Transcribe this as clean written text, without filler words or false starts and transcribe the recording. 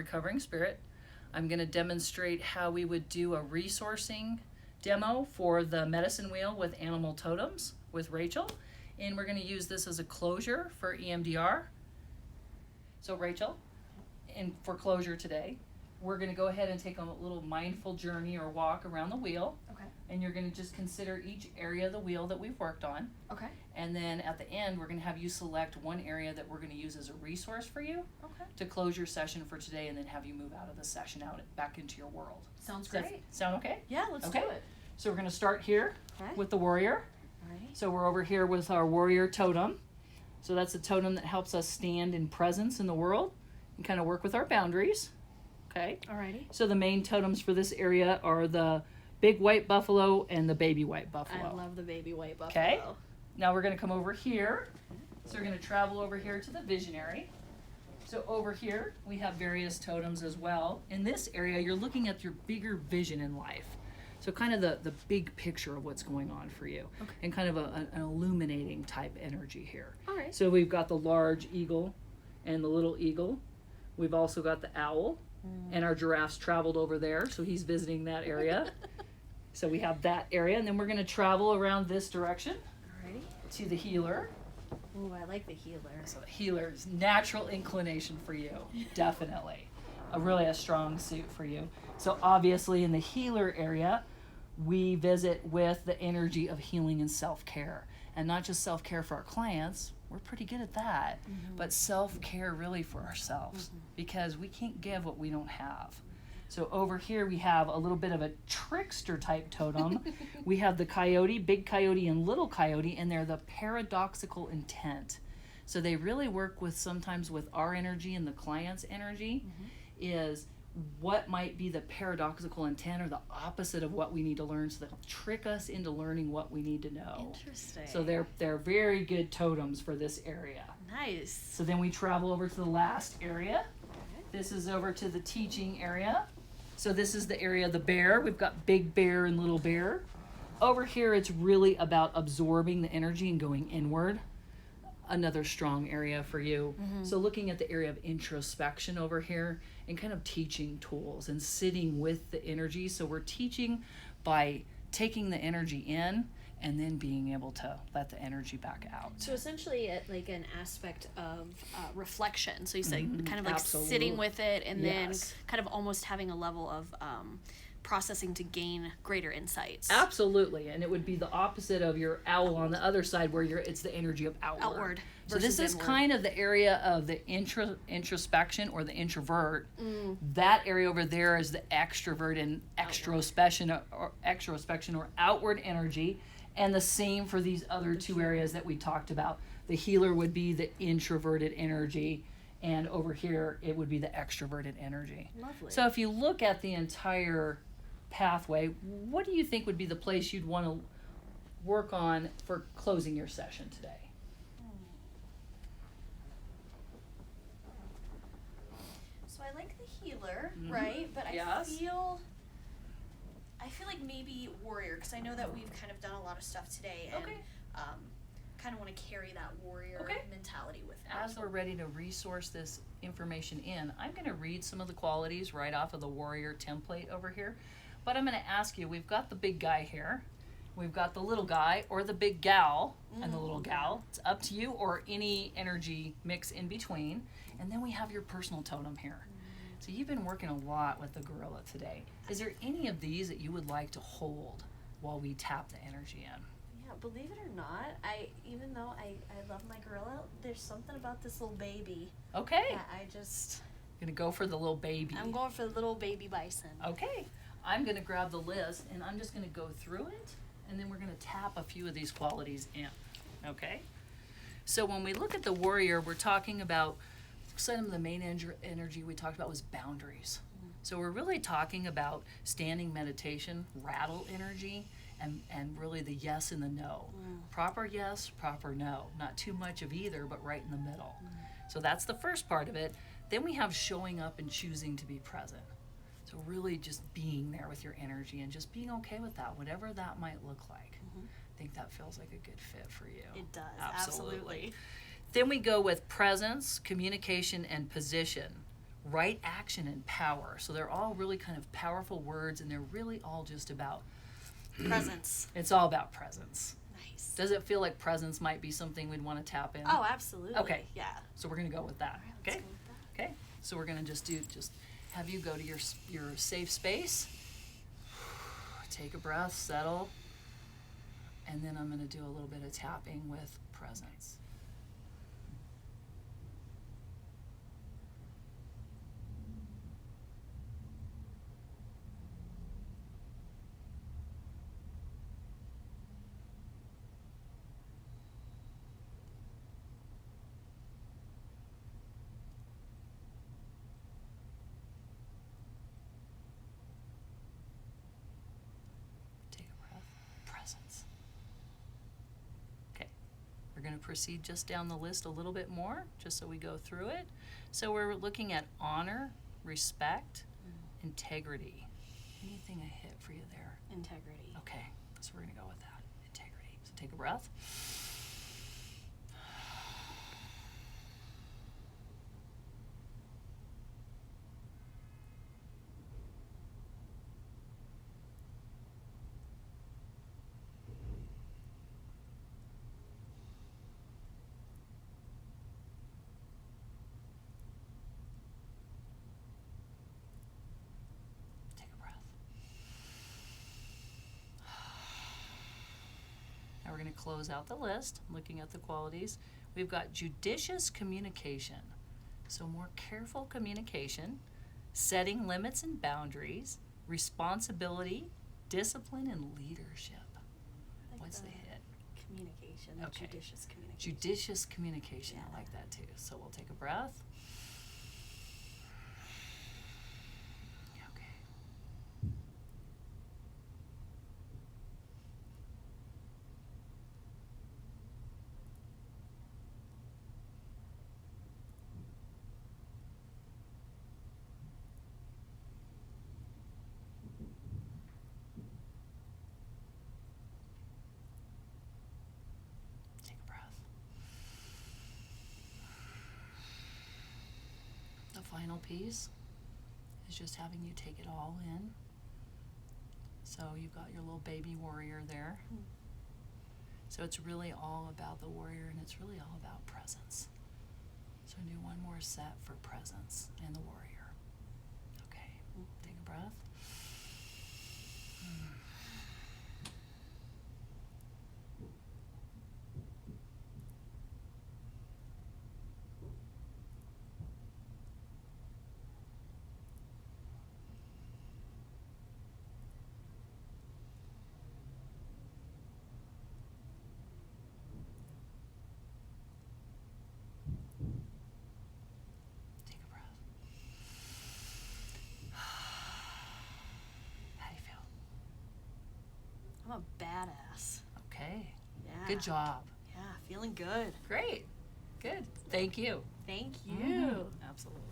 Recovering Spirit. I'm going to demonstrate how we would do a resourcing demo for the medicine wheel with animal totems with Rachel. And we're going to use this as a closure for EMDR. So Rachel, for closure today, we're going to go ahead and take a little mindful journey or walk around the wheel. Okay. And you're going to just consider each area of the wheel that we've worked on. Okay. And then at the end, we're going to have you select one area that we're going to use as a resource for you to close your session for today, and then have you move out of the session back into your world. Sounds Does great. that sound okay? Yeah, let's do it. So we're going to start here with the warrior. Alrighty. So we're over here with our warrior totem. So that's a totem that helps us stand in presence in the world and kind of work with our boundaries. Okay. Alrighty. So the main totems for this area are the big white buffalo and the baby white buffalo. I love the baby white buffalo. Okay. Now we're going to come over here. So we're going to travel over here to the visionary. So over here we have various totems as well. In this area, you're looking at your bigger vision in life. So kind of the big picture of what's going on for you. Okay. And kind of an illuminating type energy here. All right. So we've got the large eagle and the little eagle. We've also got the owl. And our giraffe's traveled over there, so he's visiting that area. So we have that area, and then we're going to travel around this direction. Alrighty. To the healer. Ooh, I like the healer. So the healer's natural inclination for you, definitely. Really a strong suit for you. So obviously in the healer area, we visit with the energy of healing and self-care. And not just self-care for our clients, we're pretty good at that, but self-care really for ourselves, because we can't give what we don't have. So over here we have a little bit of a trickster type totem. We have the coyote, big coyote and little coyote, and they're the paradoxical intent. So they really work with sometimes with our energy and the client's energy is what might be the paradoxical intent or the opposite of what we need to learn, so they'll trick us into learning what we need to know. Interesting. So they're very good totems for this area. Nice. So then we travel over to the last area. This is over to the teaching area. So this is the area of the bear. We've got big bear and little bear. Over here it's really about absorbing the energy and going inward. Another strong area for you. So looking at the area of introspection over here and kind of teaching tools and sitting with the energy. So we're teaching by taking the energy in and then being able to let the energy back out. So essentially like an aspect of reflection. So you say kind of like Absolutely. sitting with it and then Yes. kind of almost having a level of processing to gain greater insights. Absolutely, and it would be the opposite of your owl on the other side, where it's the energy of outward. So this is inward. kind of the area of the introspection or the introvert. That area over there is the extrovert and extrospection or outward energy, and the same for these other two areas that we talked about. The healer would be the introverted energy, and over here it would be the extroverted energy. Lovely. So if you look at the entire pathway, what do you think would be the place you'd want to work on for closing your session today? So I like the healer, right? But I feel like maybe warrior, because I know that we've kind of done a lot of stuff today, and kind of want to carry that warrior mentality with me. As we're ready to resource this information in, I'm going to read some of the qualities right off of the warrior template over here. But I'm going to ask you, we've got the big guy here. We've got the little guy or the big gal and the little gal. It's up to you, or any energy mix in between. And then we have your personal totem here. So you've been working a lot with the gorilla today. Is there any of these that you would like to hold while we tap the energy in? Yeah, believe it or not, even though I love my gorilla, there's something about this little baby. Okay. Yeah, Gonna go for the little baby. I'm going for the little baby bison. Okay. I'm gonna grab the list and I'm just gonna go through it, and then we're gonna tap a few of these qualities in. Okay? So when we look at the warrior, we're talking about some of the main energy we talked about was boundaries. So we're really talking about standing meditation, rattle energy, and really the yes and the no. Proper yes, proper no. Not too much of either, but right in the middle. So that's the first part of it. Then we have showing up and choosing to be present. So really just being there with your energy and just being okay with that, whatever that might look like. I think that feels like a good fit for you. It does, absolutely. Then we go with presence, communication, and position. right action and power. So they're all really kind of powerful words, and they're really all just about presence. It's all about presence. Nice. Does it feel like presence might be something we'd want to tap in? Oh, absolutely. Okay. Yeah. So we're going to go with that. All right, Okay. let's go with that. Okay. So we're going to just have you go to your safe space. Take a breath, settle. And then I'm going to do a little bit of tapping with presence. We're going to proceed just down the list a little bit more, just so we go through it. So we're looking at honor, respect, integrity. Anything I hit for you there? Integrity. Okay, so we're going to go with that. Integrity. So take a breath. Now we're going to close out the list, looking at the qualities. We've got judicious communication. So more careful communication, setting limits and boundaries, responsibility, discipline, and leadership. What's the hit? Communication. Okay. Judicious communication. Judicious communication. Yeah. I like that too. So we'll take a breath. The final piece is just having you take it all in. So you've got your little baby warrior there. So it's really all about the warrior, and it's really all about presence. So do one more set for presence and the warrior. Okay, take a breath. I'm a badass. Okay. Yeah. Good job. Yeah, feeling good. Great. Good. Thank you. Thank you. Absolutely.